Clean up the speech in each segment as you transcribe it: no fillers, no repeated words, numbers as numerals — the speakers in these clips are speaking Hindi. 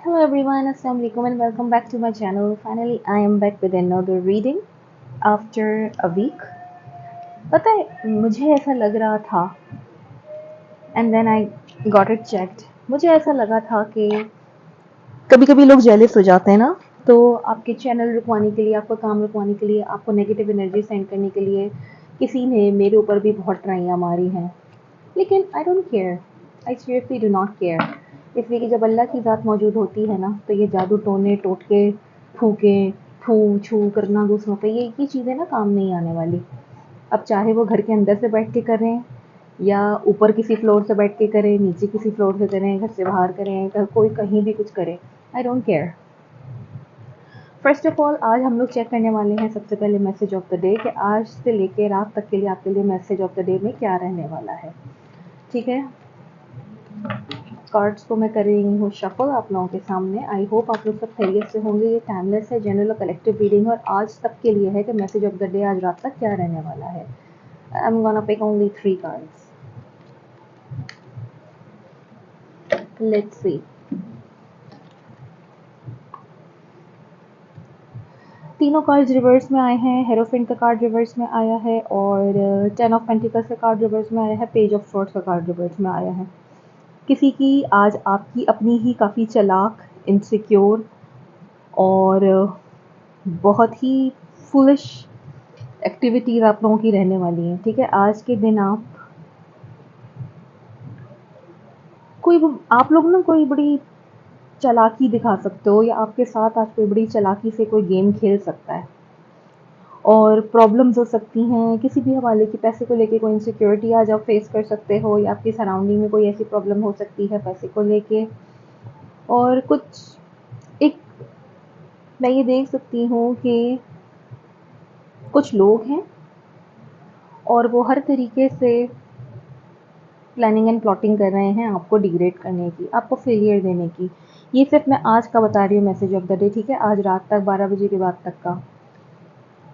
Hello everyone, Assalamu alaikum and welcome back to my channel. Finally, I am back with another reading after a week. पता है मुझे ऐसा लग रहा था and then I got it checked. मुझे ऐसा लगा था कि कभी कभी लोग जेलस हो जाते हैं ना, तो आपके चैनल रुकवाने के लिए, आपका काम रुकवाने के लिए, आपको नेगेटिव एनर्जी सेंड करने के लिए किसी ने मेरे ऊपर भी बहुत ट्राइयाँ मारी हैं, लेकिन I don't care. I seriously do not care, इसलिए कि जब अल्लाह की ज़ात मौजूद होती है ना, तो ये जादू टोने टोटके फूके फू छू करना दूसरों पे, ये चीज़ें ना काम नहीं आने वाली। अब चाहे वो घर के अंदर से बैठ के करें या ऊपर किसी फ्लोर से बैठ के करें, नीचे किसी फ्लोर से करें, घर से बाहर करें, कोई कहीं भी कुछ करे, I don't care. First of all आज हम लोग चेक करने वाले हैं सबसे पहले मैसेज ऑफ द डे, कि आज से लेके रात तक के लिए आपके लिए मैसेज ऑफ द डे में क्या रहने वाला है। ठीक है, कार्ड्स को मैं कर रही हूँ शफल आप लोगों के सामने। आई होप आप लोग सब खैरियत से होंगे। ये टाइमलेस है, जनरल और कलेक्टिव रीडिंग, और आज तक के लिए है कि मैसेज ऑफ द डे आज रात तक क्या रहने वाला है। I am gonna pick only 3 cards. Let's see. तीनों कार्ड्स रिवर्स में आए हैं। हेरोफेंट का कार्ड रिवर्स में आया है और 10 ऑफ पेंटिकल्स का कार्ड रिवर्स में आया है। पेज ऑफ स्वॉर्ड्स का कार्ड रिवर्स में आया है। किसी की आज आपकी अपनी ही काफ़ी चालाक, इनसिक्योर और बहुत ही फुलिश एक्टिविटीज़ आप लोगों की रहने वाली हैं। ठीक है, आज के दिन आप लोग ना कोई बड़ी चालाकी दिखा सकते हो, या आपके साथ आज कोई बड़ी चालाकी से कोई गेम खेल सकता है, और प्रॉब्लम्स हो सकती हैं किसी भी हवाले की। पैसे को लेके कोई इनसिक्योरिटी आज आप फेस कर सकते हो, या आपकी सराउंडिंग में कोई ऐसी प्रॉब्लम हो सकती है पैसे को लेके। और कुछ एक मैं ये देख सकती हूँ कि कुछ लोग हैं और वो हर तरीके से प्लानिंग एंड प्लॉटिंग कर रहे हैं आपको डिग्रेड करने की, आपको फेलियर देने की। ये सिर्फ मैं आज का बता रही हूँ मैसेज ऑफ द डे। ठीक है, आज रात तक 12 बजे के बाद तक का।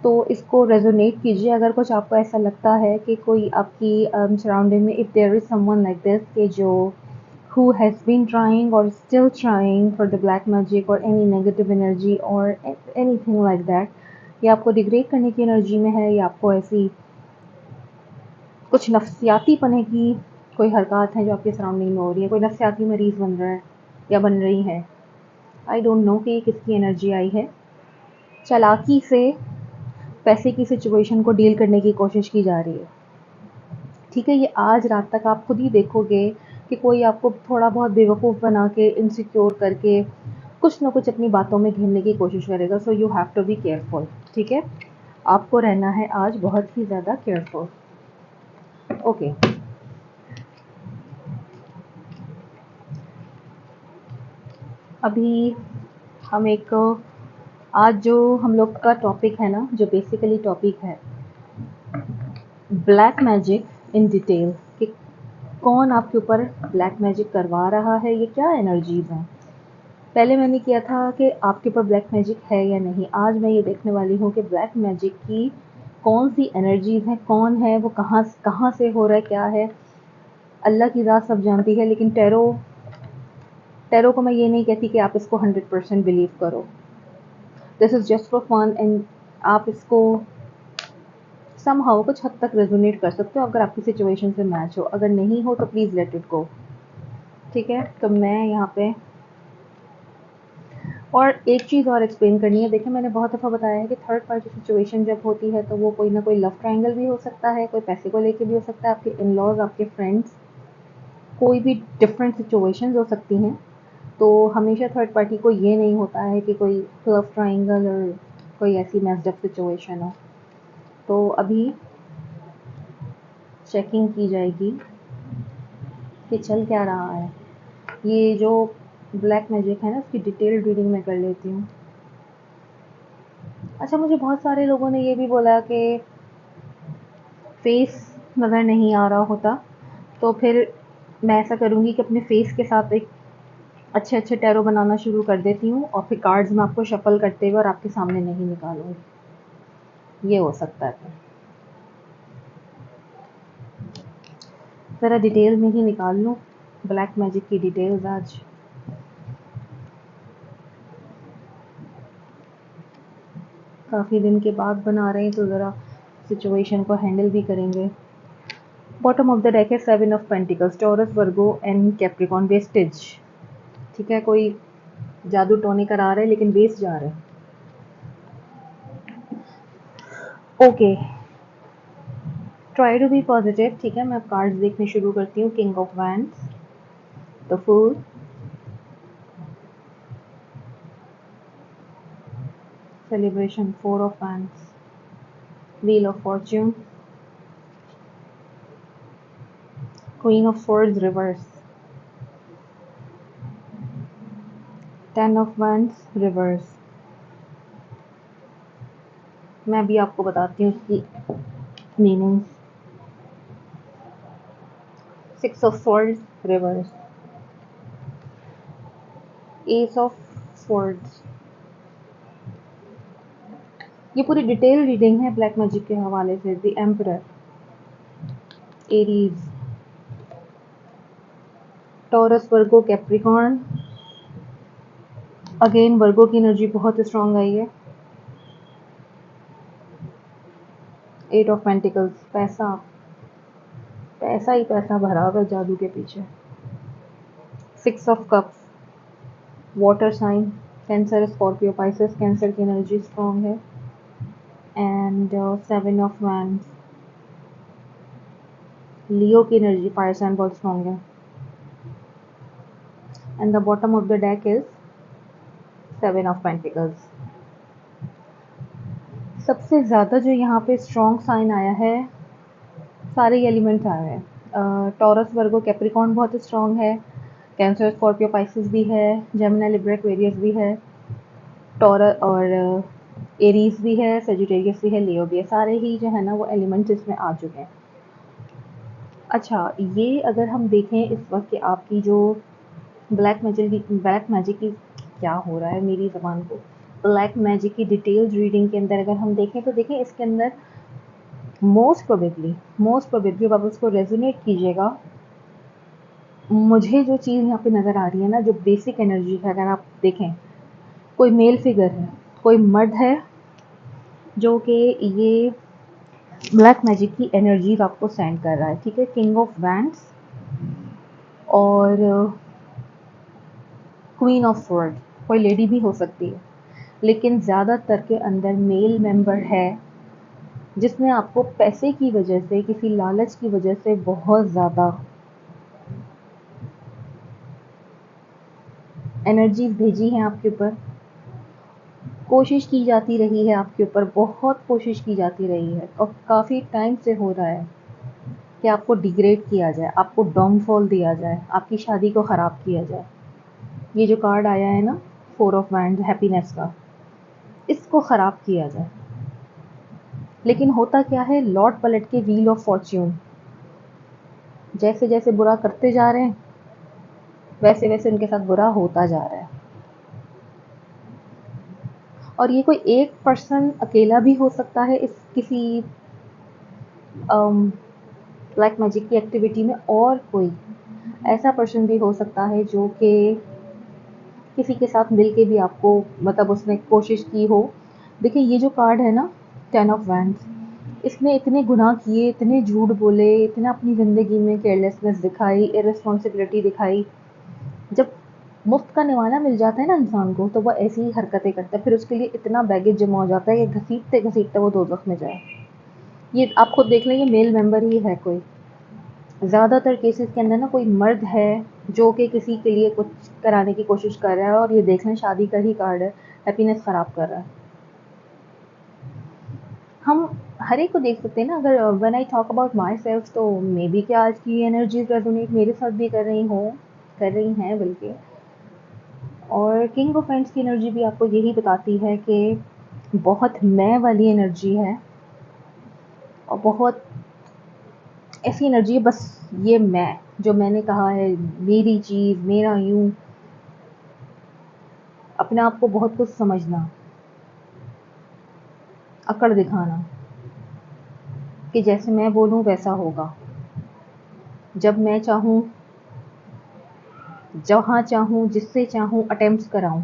तो इसको रेजोनेट कीजिए। अगर कुछ आपको ऐसा लगता है कि कोई आपकी सराउंडिंग में, if there is someone like this, कि जो who has been trying or still trying for the black magic or any negative energy or anything like that, या आपको डिग्रेड करने की एनर्जी में है, या आपको ऐसी कुछ नफ्सियाती पने की कोई हरकत है जो आपके सराउंडिंग में हो रही है, कोई नफ्सियाती मरीज़ बन रहा है या बन रही है। आई डोंट नो कि ये किसकी एनर्जी आई है। चालाकी से पैसे की सिचुएशन को डील करने की कोशिश की जा रही है। ठीक है, ये आज रात तक आप खुद ही देखोगे कि कोई आपको थोड़ा बहुत बेवकूफ़ बना के, इनसिक्योर करके, कुछ ना कुछ अपनी बातों में घेरने की कोशिश करेगा। So you have to be careful. ठीक है, आपको रहना है आज बहुत ही ज़्यादा केयरफुल। ओके, अभी हम एक, आज जो हम लोग का टॉपिक है ना, जो बेसिकली टॉपिक है ब्लैक मैजिक इन डिटेल, कि कौन आपके ऊपर ब्लैक मैजिक करवा रहा है, ये क्या एनर्जीज़ हैं। पहले मैंने किया था कि आपके ऊपर ब्लैक मैजिक है या नहीं। आज मैं ये देखने वाली हूँ कि ब्लैक मैजिक की कौन सी एनर्जीज़ हैं, कौन है वो, कहाँ कहाँ से हो रहा है, क्या है। अल्लाह की ज़ात सब जानती है, लेकिन टैरो को मैं ये नहीं कहती कि आप इसको 100% बिलीव करो। This is just for fun, and आप इसको समहाउ कुछ हद तक रेजोनेट कर सकते हो अगर आपकी सिचुएशन से मैच हो। अगर नहीं हो तो प्लीज़ लेट इट गो। ठीक है, तो मैं यहाँ पे और एक चीज़ और एक्सप्लेन करनी है। देखिए, मैंने बहुत दफ़ा बताया है कि थर्ड पार्टी सिचुएशन जब होती है तो वो कोई ना कोई लव ट्रायंगल भी हो सकता है, कोई पैसे को लेके भी हो सकता है, आपके इन लॉज, आपके फ्रेंड्स, कोई भी डिफरेंट सिचुएशंस हो सकती हैं। तो हमेशा थर्ड पार्टी को ये नहीं होता है कि कोई लव ट्रायंगल और कोई ऐसी मैस्ड अप सिचुएशन हो। तो अभी चेकिंग की जाएगी कि चल क्या रहा है। ये जो ब्लैक मैजिक है ना, उसकी डिटेल्ड रीडिंग मैं कर लेती हूँ। अच्छा, मुझे बहुत सारे लोगों ने ये भी बोला कि फेस नज़र नहीं आ रहा होता, तो फिर मैं ऐसा करूँगी कि अपने फेस के साथ एक अच्छे अच्छे टैरो बनाना शुरू कर देती हूँ, और फिर कार्ड्स मैं आपको शफल करते हुए और आपके सामने नहीं निकालूंगी। ये हो सकता है। ज़रा डिटेल में ही निकाल लूँ ब्लैक मैजिक की डिटेल्स आज। काफ़ी दिन के बाद बना रहे हैं तो ज़रा सिचुएशन को हैंडल भी करेंगे। बॉटम ऑफ द डेक है 7 of pentacles, taurus, Virgo and Capricorn, wastage. ठीक है, कोई जादू टोने करा रहे हैं लेकिन वेस्ट जा रहे हैं। Okay, try to be positive. ठीक है, मैं अब कार्ड्स देखने शुरू करती हूँ। King of wands, the fool, celebration, 4 of wands, wheel of fortune, queen of swords reverse, 10 of wands reverse। मैं भी आपको बताती हूँ इसकी meaning. 6 of swords reverse, ace of swords। ये पूरी डिटेल रीडिंग है ब्लैक मैजिक के हवाले से। The emperor, Aries, Taurus, Virgo, Capricorn. Again Virgo की एनर्जी बहुत स्ट्रांग आई है। 8 ऑफ पेंटिकल्स, पैसा, पैसा ही पैसा भरा हुआ है जादू के पीछे। 6 of cups, water sign, Cancer, Scorpio, Pisces. Cancer की एनर्जी स्ट्रांग है। एंड 7 ऑफ वैंड्स, लियो की एनर्जी, फायर साइन बहुत स्ट्रांग है। And the bottom of the deck is 7 of pentacles. सबसे ज़्यादा जो यहाँ पे स्ट्रॉन्ग साइन आया है, सारे एलिमेंट्स आए हैं। टॉरस, वर्गो, कैप्रिकॉर्न बहुत स्ट्रॉन्ग है। कैंसर, स्कॉर्पियो, पाइसेस भी है। जेमिनी, लिब्रा, एक्वेरियस भी है। टॉरस और एरीज भी है, सेजिटेरियस भी है, लियो भी है। सारे ही जो है ना वो एलिमेंट्स इसमें आ चुके हैं। अच्छा, ये अगर हम देखें इस वक्त कि आपकी जो ब्लैक मैजिक की क्या हो रहा है मेरी ज़बान को, ब्लैक मैजिक की डिटेल्स रीडिंग के अंदर अगर हम देखें तो देखें इसके अंदर मोस्ट प्रोबेबली आप उसको रेजोनेट कीजिएगा। मुझे जो चीज़ यहाँ पे नज़र आ रही है ना, जो बेसिक एनर्जी है, अगर आप देखें कोई मेल फिगर है, कोई मर्द है जो कि ये ब्लैक मैजिक की एनर्जीज आपको सेंड कर रहा है। ठीक है, किंग ऑफ वैंड्स और क्वीन ऑफ स्वॉर्ड, कोई लेडी भी हो सकती है, लेकिन ज़्यादातर के अंदर मेल मेंबर है जिसने आपको पैसे की वजह से, किसी लालच की वजह से बहुत ज़्यादा एनर्जीज भेजी हैं आपके ऊपर। कोशिश की जाती रही है आपके ऊपर, बहुत कोशिश की जाती रही है और काफ़ी टाइम से हो रहा है कि आपको डिग्रेड किया जाए, आपको डाउनफॉल दिया जाए, आपकी शादी को ख़राब किया जाए। ये जो कार्ड आया है ना, 4 ऑफ वैंड, हैप्पीनेस का, इसको ख़राब किया जाए। लेकिन होता क्या है, लॉर्ड पलट के व्हील ऑफ फॉर्च्यून, जैसे जैसे बुरा करते जा रहे हैं वैसे वैसे उनके साथ बुरा होता जा रहा है। और ये कोई एक पर्सन अकेला भी हो सकता है इस किसी ब्लैक मैजिक की एक्टिविटी में, और कोई ऐसा पर्सन भी हो सकता है जो कि किसी के साथ मिल के भी आपको, मतलब उसने कोशिश की हो। देखिए ये जो कार्ड है ना, 10 ऑफ वैंड्स, इसने इतने गुनाह किए, इतने झूठ बोले, इतना अपनी ज़िंदगी में केयरलेसनेस दिखाई, इररिस्पॉन्सिबिलिटी दिखाई। जब मुफ्त का निवाला मिल जाता है ना इंसान को, तो वह ऐसी ही हरकतें करता है, फिर उसके लिए इतना बैगेज जमा हो जाता है कि घसीटते घसीटते वो दोज़ख में जाए। ये आप खुद देख लें, ये मेल मेंबर ही है कोई। ज़्यादातर केसेस के अंदर ना कोई मर्द है जो कि किसी के लिए कुछ कराने की कोशिश कर रहा है, और ये देख लें शादी का ही कार्ड है, हैप्पीनेस ख़राब कर रहा है। हम हर एक को देख सकते हैं ना। अगर when I talk about my self, तो मे बी क्या आज की एनर्जीज रेजोनेट मेरे साथ भी कर रही हैं बल्कि। और किंग ऑफ पेंट्स की एनर्जी भी आपको यही बताती है कि बहुत मैं वाली एनर्जी है, और बहुत ऐसी एनर्जी है, बस ये मैं, जो मैंने कहा है, मेरी चीज़, मेरा यूं, अपने आप को बहुत कुछ समझना, अकड़ दिखाना कि जैसे मैं बोलूँ वैसा होगा, जब मैं चाहूँ, जहाँ चाहूँ, जिससे चाहूँ अटेम्प्ट्स कराऊँ।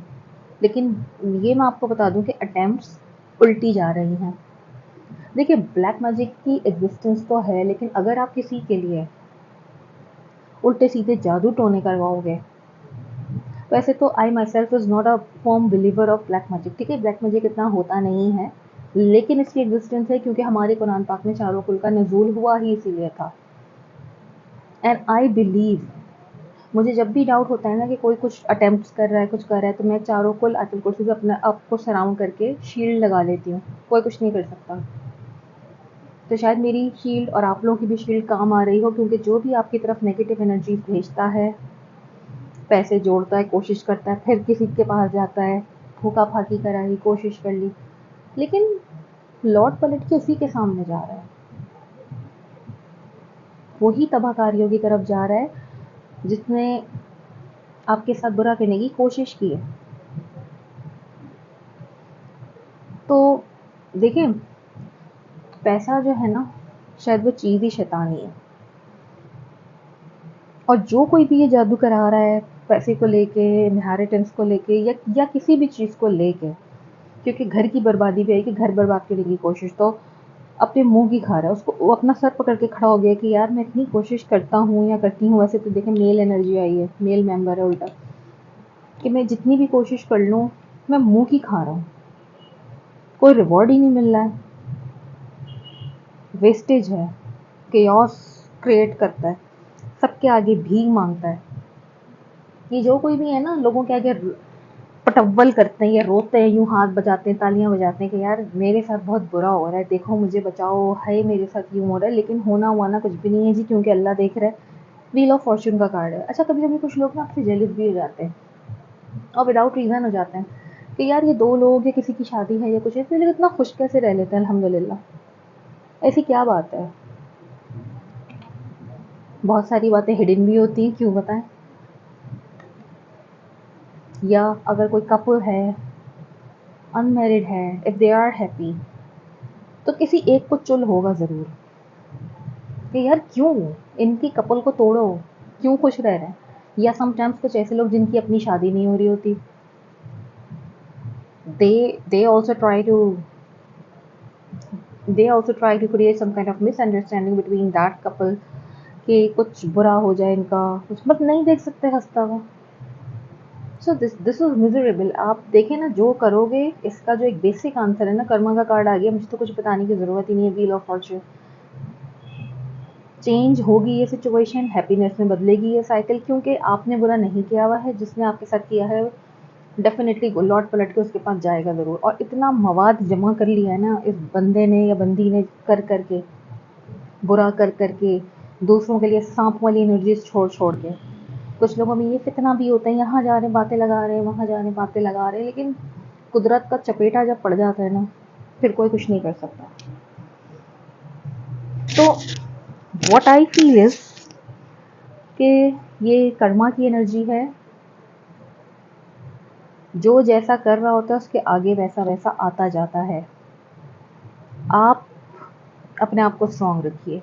लेकिन ये मैं आपको बता दूँ कि अटेम्प्ट्स उल्टी जा रही हैं। देखिए, ब्लैक मैजिक की एग्जिस्टेंस तो है, लेकिन अगर आप किसी के लिए उल्टे सीधे जादू टोने करवाओगे, वैसे तो I myself is not a firm believer of black magic. ठीक है, ब्लैक मैजिक इतना होता नहीं है, लेकिन इसकी एग्जिस्टेंस है क्योंकि हमारे कुरान पाक में चारों कुल का नज़ूल हुआ ही इसीलिए था। एंड आई बिलीव, मुझे जब भी डाउट होता है ना कि कोई कुछ अटेम्प्ट कर रहा है, कुछ कर रहा है, तो मैं चारों कुल आयतुल कुर्सी से अपने आप को सराउंड करके शील्ड लगा लेती हूँ, कोई कुछ नहीं कर सकता। तो शायद मेरी शील्ड और आप लोगों की भी शील्ड काम आ रही हो, क्योंकि जो भी आपकी तरफ नेगेटिव एनर्जी भेजता है, पैसे जोड़ता है, कोशिश करता है, फिर किसी के पास जाता है, फूका फाकी कराई, कोशिश कर ली, लेकिन लौट पलट के उसी के सामने जा रहा है, वही तबाहकारियों की तरफ जा रहा है जिसने आपके साथ बुरा करने की कोशिश की है। तो देखें, पैसा जो है ना, शायद वो चीज़ ही शैतानी है। और जो कोई भी ये जादू करा रहा है पैसे को लेके, इनहेरिटेंस को लेके, या किसी भी चीज़ को लेके, क्योंकि घर की बर्बादी भी है कि घर बर्बाद करने की कोशिश तो अपने मुंह की खा रहा है। उसको वो अपना सर पकड़ के खड़ा हो गया कि यार मैं इतनी कोशिश करता हूँ या करती हूँ, वैसे तो देखें मेल एनर्जी आई है, मेल मेंबर है उल्टा, कि मैं जितनी भी कोशिश कर लूँ मैं मुंह की खा रहा हूँ, कोई रिवॉर्ड ही नहीं मिल रहा है, वेस्टेज है, केओस क्रिएट करता है, सबके आगे भीख मांगता है। ये जो कोई भी है ना, लोगों के आगे पटव्वल करते हैं या रोते हैं, यूं हाथ बजाते हैं, तालियां बजाते हैं कि यार मेरे साथ बहुत बुरा हो रहा है, देखो मुझे बचाओ, है मेरे साथ यूं हो रहा है, लेकिन होना हुआ ना कुछ भी नहीं है जी, क्योंकि अल्लाह देख रहा है। व्हील ऑफ फॉर्चून का कार्ड है। अच्छा, कभी कभी कुछ लोग ना आपसे जेलिस भी हो जाते हैं और विदाउट रीज़न हो जाते हैं कि यार ये दो लोग या किसी की शादी है या कुछ है, इसलिए इतना खुश कैसे रह लेते हैं, अल्हम्दुलिल्लाह, ऐसी क्या बात है। बहुत सारी बातें हिडन भी होती हैं, क्यों बताएं। या अगर कोई कपल है, अनमैरिड है, इफ़ दे आर हैप्पी, तो किसी एक को चुल होगा ज़रूर कि यार क्यों इनकी कपल को तोड़ो, क्यों खुश रह रहे हैं। या समटाइम्स कुछ ऐसे लोग जिनकी अपनी शादी नहीं हो रही होती, they also try to they also try to create some kind of misunderstanding between that couple कि कुछ बुरा हो जाए इनका, कुछ मत नहीं देख सकते हंसता हुआ। So this is miserable. आप देखें ना, जो करोगे, इसका जो एक बेसिक आंसर है ना, कर्मा का कार्ड आ गया, मुझे तो कुछ बताने की ज़रूरत ही नहीं है। व्हील ऑफ फॉर्चून, चेंज होगी ये सिचुएशन, हैप्पीनेस में बदलेगी ये साइकिल, क्योंकि आपने बुरा नहीं किया हुआ है, जिसने आपके साथ किया है डेफिनेटली लौट पलट के उसके पास जाएगा ज़रूर। और इतना मवाद जमा कर लिया है ना इस बंदे ने या बंदी ने, कर करके, बुरा कर करके, दूसरों के लिए सांप वाली एनर्जीज छोड़ छोड़ के। कुछ लोगों में ये फितना भी होता है, यहाँ जा रहे हैं बातें लगा रहे हैं, वहाँ जा रहे हैं बातें लगा रहे हैं, लेकिन कुदरत का चपेटा जब पड़ जाता है ना, फिर कोई कुछ नहीं कर सकता। तो व्हाट आई फील इज कि ये कर्मा की एनर्जी है, जो जैसा कर रहा होता है उसके आगे वैसा वैसा आता जाता है। आप अपने आप को स्ट्रांग रखिए,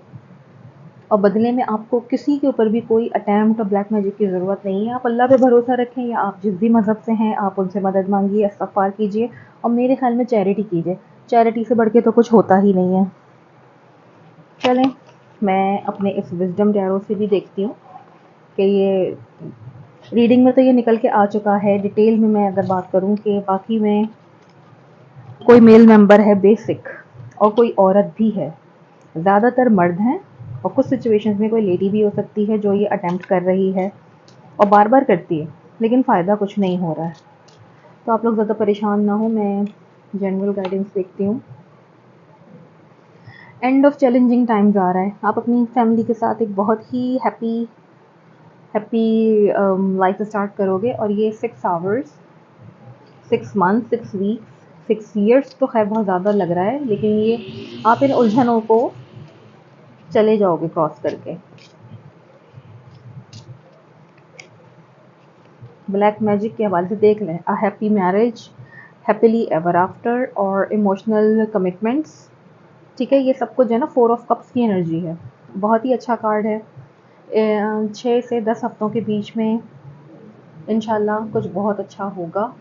और बदले में आपको किसी के ऊपर भी कोई अटैम्प्ट ब्लैक मैजिक की ज़रूरत नहीं है। आप अल्लाह पे भरोसा रखें, या आप जिस भी मज़हब से हैं आप उनसे मदद मांगिए, इस्तग़फ़ार कीजिए, और मेरे ख्याल में चैरिटी कीजिए। चैरिटी से बढ़ के तो कुछ होता ही नहीं है। चलें, मैं अपने इस विजडम टैरो से भी देखती हूँ कि ये रीडिंग में तो ये निकल के आ चुका है। डिटेल में मैं अगर बात करूँ कि बाकी में कोई मेल मेंबर है बेसिक, और कोई औरत भी है, ज़्यादातर मर्द हैं, और कुछ सिचुएशंस में कोई लेडी भी हो सकती है जो ये अटेम्प्ट कर रही है और बार बार करती है, लेकिन फ़ायदा कुछ नहीं हो रहा है। तो आप लोग ज़्यादा परेशान ना हो, मैं जनरल गाइडेंस देखती हूँ। एंड ऑफ चैलेंजिंग टाइम्स आ रहा है, आप अपनी फैमिली के साथ एक बहुत ही हैप्पी लाइफ स्टार्ट करोगे, और ये 6 आवर्स, 6 मंथ, 6 वीक्स, 6 ईयर्स तो खैर बहुत ज़्यादा लग रहा है, लेकिन ये आप इन उलझनों को चले जाओगे क्रॉस करके। ब्लैक मैजिक के हवाले से देख लें, a happy marriage, happily ever after, और इमोशनल कमिटमेंट्स। ठीक है, ये सब कुछ जो है ना 4 ऑफ कप्स की एनर्जी है, बहुत ही अच्छा कार्ड है। 6 से 10 हफ्तों के बीच में इंशाल्लाह कुछ बहुत अच्छा होगा।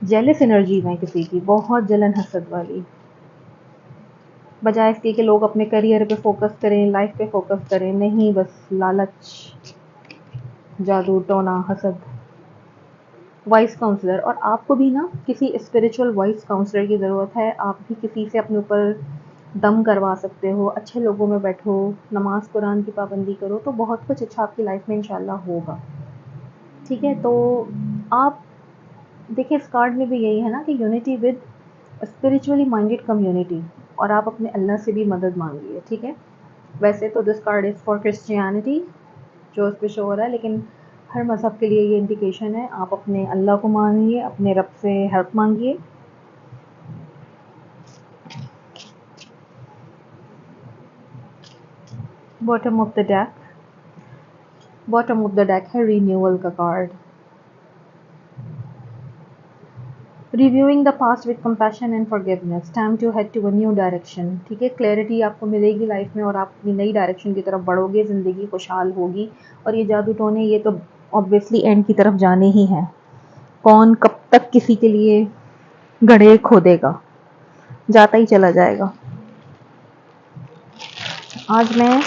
जेलस एनर्जीज हैं किसी की, बहुत जलन हसद वाली, बजाय इसके कि लोग अपने करियर पे फोकस करें, लाइफ पे फोकस करें, नहीं बस लालच, जादू टोना हसद। वॉइस काउंसलर, और आपको भी ना किसी स्पिरिचुअल वॉइस काउंसलर की ज़रूरत है। आप भी किसी से अपने ऊपर दम करवा सकते हो, अच्छे लोगों में बैठो, नमाज कुरान की पाबंदी करो, तो बहुत कुछ अच्छा आपकी लाइफ में इंशाल्लाह होगा। ठीक है, तो आप देखिए इस कार्ड में भी यही है ना कि unity with spiritually minded community, और आप अपने अल्लाह से भी मदद मांगिए। ठीक है, वैसे तो this card is for Christianity जो उस पे शो हो रहा है, लेकिन हर मज़हब के लिए ये इंडिकेशन है। आप अपने अल्लाह को मानिए, अपने रब से हेल्प मांगिए। Bottom of the deck, bottom of the deck है रिन्यूअल का card. Reviewing the past with compassion and forgiveness, time to head to a new direction. ठीक है, क्लैरिटी आपको मिलेगी लाइफ में और आप अपनी नई डायरेक्शन की तरफ बढ़ोगे, ज़िंदगी खुशहाल होगी। और ये जादू टोने ये तो ऑब्वियसली एंड की तरफ जाने ही हैं। कौन कब तक किसी के लिए गड्ढे खोदेगा, जाता ही चला जाएगा। आज मैं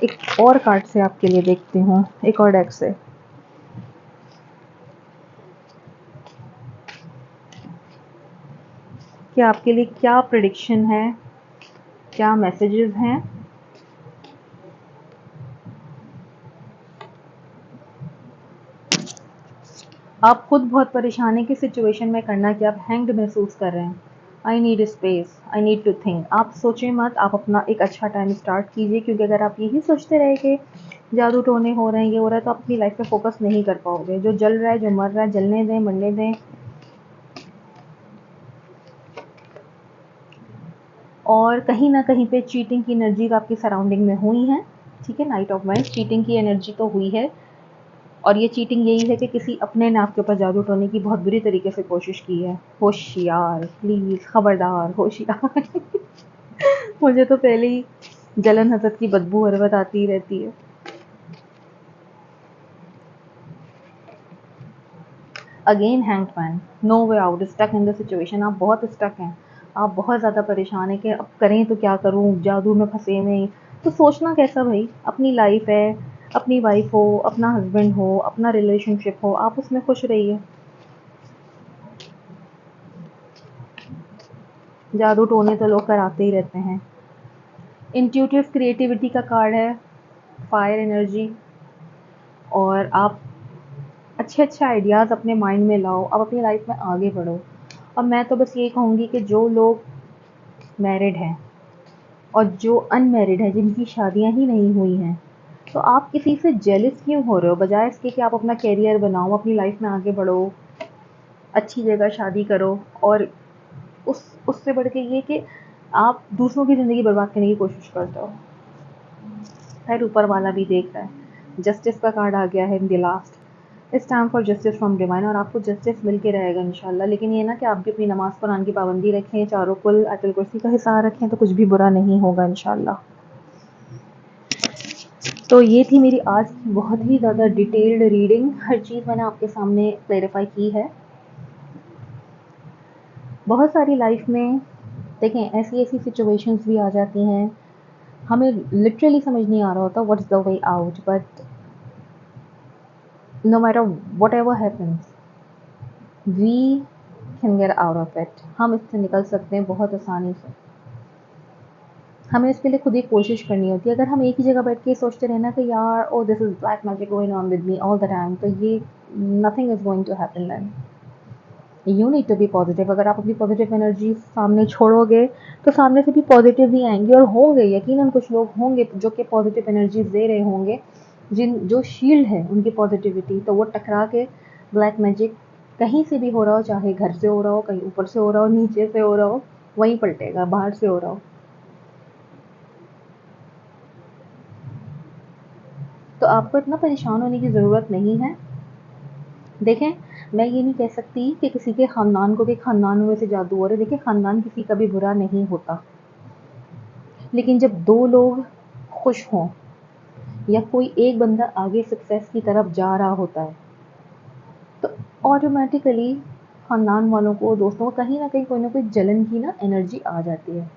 एक और कार्ड से आपके लिए देखती हूँ, एक और डेक से। कि आपके लिए क्या प्रेडिक्शन है, क्या मैसेजेस हैं। आप खुद बहुत परेशान हैं कि सिचुएशन में करना क्या, आप हैंग्ड महसूस कर रहे हैं। I need space, I need to think. आप सोचें मत, आप अपना एक अच्छा टाइम स्टार्ट कीजिए, क्योंकि अगर आप यही सोचते रहे कि जादू टोने हो रहे हैं, ये हो रहा है, तो आप अपनी लाइफ पे फोकस नहीं कर पाओगे। जो जल रहा है, जो मर रहा है, जलने दें, मरने दें। और कहीं ना कहीं पे चीटिंग की एनर्जीज आपकी सराउंडिंग में हुई हैं। ठीक है, नाइट ऑफ वाइंड्स, चीटिंग की एनर्जी तो हुई है, और ये चीटिंग यही है कि किसी अपने ने आपके ऊपर जादू टोने की बहुत बुरी तरीके से कोशिश की है। होशियार, प्लीज़ खबरदार, होशियार। मुझे तो पहले ही जलन हसद की बदबू हर वक्त आती ही रहती है। Again hanged man, no way out, stuck in the situation. आप बहुत स्टक हैं, आप बहुत ज़्यादा परेशान हैं कि अब करें तो क्या करूं, जादू में फंसे नहीं। तो सोचना कैसा भाई, अपनी लाइफ है, अपनी वाइफ हो, अपना हस्बैंड हो, अपना रिलेशनशिप हो, आप उसमें खुश रहिए। जादू टोने तो लोग कराते ही रहते हैं। इंट्यूटिव क्रिएटिविटी का कार्ड है, फायर एनर्जी, और आप अच्छे अच्छे आइडियाज़ अपने माइंड में लाओ, अब अपनी लाइफ में आगे बढ़ो। और मैं तो बस ये कहूँगी कि जो लोग मैरिड हैं और जो अनमैरिड हैं, जिनकी शादियाँ ही नहीं हुई हैं, तो आप किसी से जेलस क्यों हो रहे हो? बजाय इसके कि आप अपना कैरियर बनाओ, अपनी लाइफ में आगे बढ़ो, अच्छी जगह शादी करो, और उससे बढ़ के ये कि आप दूसरों की ज़िंदगी बर्बाद करने की कोशिश करते हो। खैर, ऊपर वाला भी देख रहा है। जस्टिस का कार्ड आ गया है in the last. It's time for justice from divine, और आपको जस्टिस मिल के रहेगा इंशाल्लाह। लेकिन ये ना कि आप भी अपनी नमाज कुरान की पाबंदी रखें, चारों कुल आयतुल कुर्सी का हिसाब रखें, तो कुछ भी बुरा नहीं होगा इंशाल्लाह। तो ये थी मेरी आज की बहुत ही ज़्यादा डिटेल्ड रीडिंग। हर चीज़ मैंने आपके सामने क्लेरिफाई की है। बहुत सारी लाइफ में देखें ऐसी ऐसी सिचुएशंस भी आ जाती हैं, हमें लिटरली समझ नहीं आ रहा होता what's the way out, but no matter whatever happens, we can get out of it। हम इससे निकल सकते हैं बहुत आसानी से। हमें इसके लिए खुद ही कोशिश करनी होती है। अगर हम एक ही जगह बैठ के सोचते रहना कि यार oh this is black magic going on with me all the time, तो ये nothing is going to happen then. You need to be positive. अगर आप अपनी पॉजिटिव एनर्जी सामने छोड़ोगे, तो सामने से भी पॉजिटिव ही आएंगे, और होंगे यकीनन कुछ लोग होंगे जो कि पॉजिटिव एनर्जीज दे रहे होंगे, जिन जो शील्ड है उनकी पॉजिटिविटी, तो वो टकरा के ब्लैक मैजिक कहीं से भी हो रहा हो, चाहे घर से हो रहा हो, कहीं ऊपर से हो रहा हो, नीचे से हो रहा हो, वहीं पलटेगा, बाहर से हो रहा हो। तो आपको इतना परेशान होने की ज़रूरत नहीं है। देखें, मैं ये नहीं कह सकती कि किसी के ख़ानदान को भी ख़ानदान में से जादू हो रहा है। देखिए, ख़ानदान किसी का भी बुरा नहीं होता, लेकिन जब दो लोग खुश हों या कोई एक बंदा आगे सक्सेस की तरफ जा रहा होता है, तो ऑटोमेटिकली ख़ानदान वालों को, दोस्तों को कहीं न कहीं कोई न कोई जलन की ना एनर्जी आ जाती है।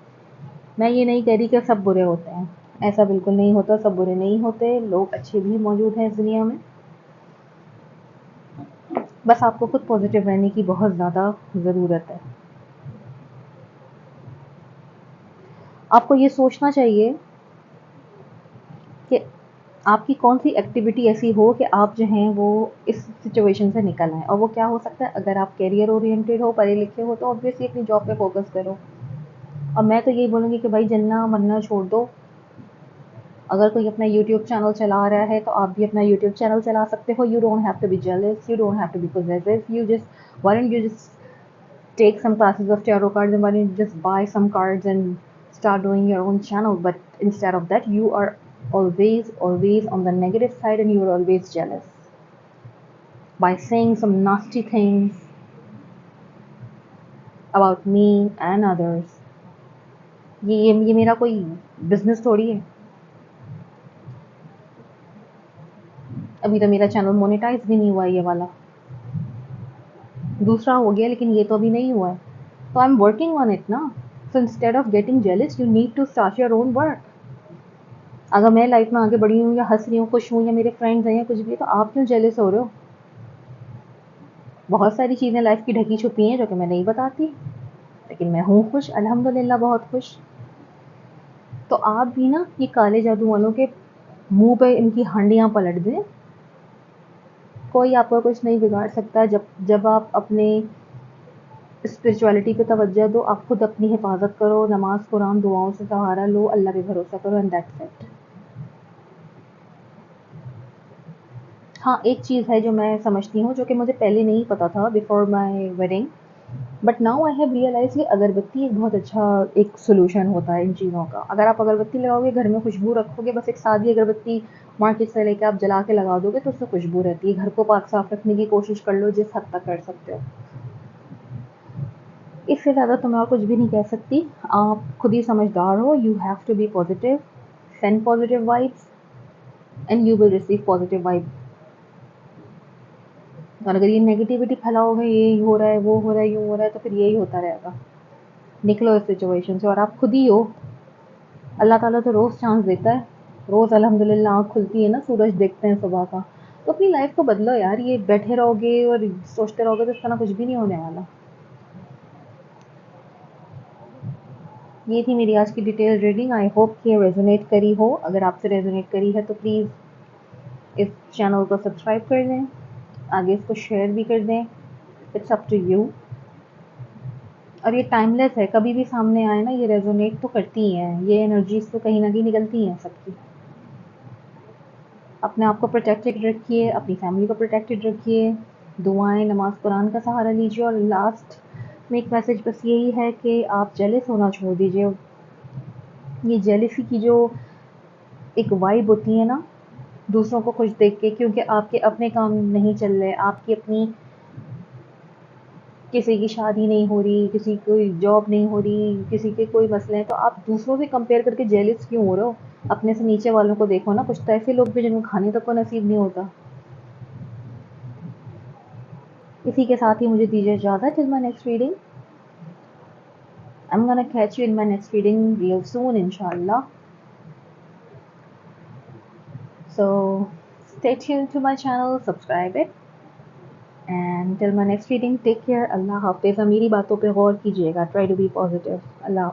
मैं ये नहीं कह रही कि सब बुरे होते हैं, ऐसा बिल्कुल नहीं होता, सब बुरे नहीं होते, लोग अच्छे भी मौजूद हैं इस दुनिया में। बस आपको खुद पॉज़िटिव रहने की बहुत ज़्यादा ज़रूरत है। आपको ये सोचना चाहिए कि आपकी कौन-सी एक्टिविटी ऐसी हो कि आप जो हैं वो इस सिचुएशन से निकल आएँ, और वो क्या हो सकता है। अगर आप करियर ओरिएंटेड हो, पढ़े लिखे हो, तो ऑब्वियसली अपनी जॉब पे फ़ोकस करो। और मैं तो यही बोलूँगी कि भाई जलना-मरना छोड़ दो। अगर कोई अपना यूट्यूब चैनल चला रहा है, तो आप भी अपना यूट्यूब चैनल चला सकते हो। You don't have to be jealous, you don't have to be possessive, you just why don't you just take some classes of tarot cards, and why don't you just buy some cards and start doing your own channel. But instead of that, you are always on the negative side, and you are always jealous by saying some nasty things about me and others. ये मेरा कोई बिजनेस थोड़ी है। अभी तो मेरा चैनल मोनेटाइज भी नहीं हुआ ये वाला, दूसरा हो गया लेकिन ये तो अभी नहीं हुआ है। तो I am working on it ना। So instead of getting jealous, you need to start your own work. अगर मैं लाइफ में आगे बढ़ी हूँ या हंस रही हूँ, खुश हूँ, या मेरे फ्रेंड्स हैं या कुछ भी है, तो आप क्यों जेलस हो रहे हो। बहुत सारी चीज़ें लाइफ की ढकी छुपी हैं जो कि मैं नहीं बताती, लेकिन मैं हूँ खुश, अल्हम्दुलिल्लाह बहुत खुश। तो आप भी ना ये काले जादू वालों के मुंह पे इनकी हांडियाँ पलट दें। कोई आपका कुछ नहीं बिगाड़ सकता। जब आप अपने स्पिरिचुअलिटी पे तवज्जो दो, आप खुद अपनी हिफाजत करो, नमाज कुरान दुआओं से सहारा लो, अल्लाह पे भरोसा करो, एंड दैट्स इट। हाँ, एक चीज़ है जो मैं समझती हूँ, जो कि मुझे पहले नहीं पता था before my wedding, but now I have realize कि अगरबत्ती एक बहुत अच्छा एक सॉल्यूशन होता है इन चीज़ों का। अगर आप अगरबत्ती लगाओगे, घर में खुशबू रखोगे, बस एक सादी अगरबत्ती मार्केट से लेके आप जला के लगा दोगे तो उससे खुशबू रहती है। घर को पाक साफ रखने की कोशिश कर लो जिस हद तक कर सकते हो। इससे ज़्यादा तो मैं और कुछ भी नहीं कह सकती। आप खुद ही समझदार हो। You have to be positive, send positive vibes, and you will receive positive vibe. और अगर ये नेगेटिविटी फैलाओगे, ये हो रहा है, वो हो रहा है, यूँ हो रहा है, तो फिर यही होता रहेगा। निकलो इस सिचुएशन से, और आप खुद ही हो। अल्लाह ताला तो रोज़ चांस देता है, रोज़ अल्हम्दुलिल्लाह आँख खुलती है ना, सूरज देखते हैं सुबह का। तो अपनी लाइफ को बदलो यार। ये बैठे रहोगे और सोचते रहोगे तो इसका ना कुछ भी नहीं होने वाला। ये थी मेरी आज की डिटेल रीडिंग। आई होप कि ये रेजोनेट करी हो। अगर आपसे रेजोनेट करी है तो प्लीज़ इस चैनल को सब्सक्राइब कर दें, आगे इसको शेयर भी कर दें। It's up to you. और ये टाइमलेस है, कभी भी सामने आए ना, ये रेजोनेट तो करती ही हैं। ये एनर्जीज तो कहीं ना कहीं निकलती हैं सबकी। अपने आप को प्रोटेक्टेड रखिए, अपनी फैमिली को प्रोटेक्टेड रखिए, दुआएं, नमाज कुरान का सहारा लीजिए। और लास्ट में एक मैसेज बस यही है कि आप जेलस होना छोड़ दीजिए। ये जेलसी की जो एक वाइब होती है ना, दूसरों को खुश देख के, क्योंकि आपके अपने काम नहीं चल रहे, आपकी अपनी किसी की शादी नहीं हो रही, किसी की कोई जॉब नहीं हो रही, किसी के कोई मसले हैं, तो आप दूसरों से कंपेयर करके जेलस क्यों हो रहे हो। अपने से नीचे वालों को देखो ना। कुछ तो ऐसे लोग भी जिनको खाने तक को नसीब नहीं होता। इसी के साथ ही मुझे दीजिए इजाज़त। Till my next reading. I'm gonna catch you in my next reading real soon, inshallah. So stay tuned to my channel, subscribe it, and till my next reading, take care. Allah Hafiz। मेरी बातों पे गौर कीजिएगा। Try to be positive. Allah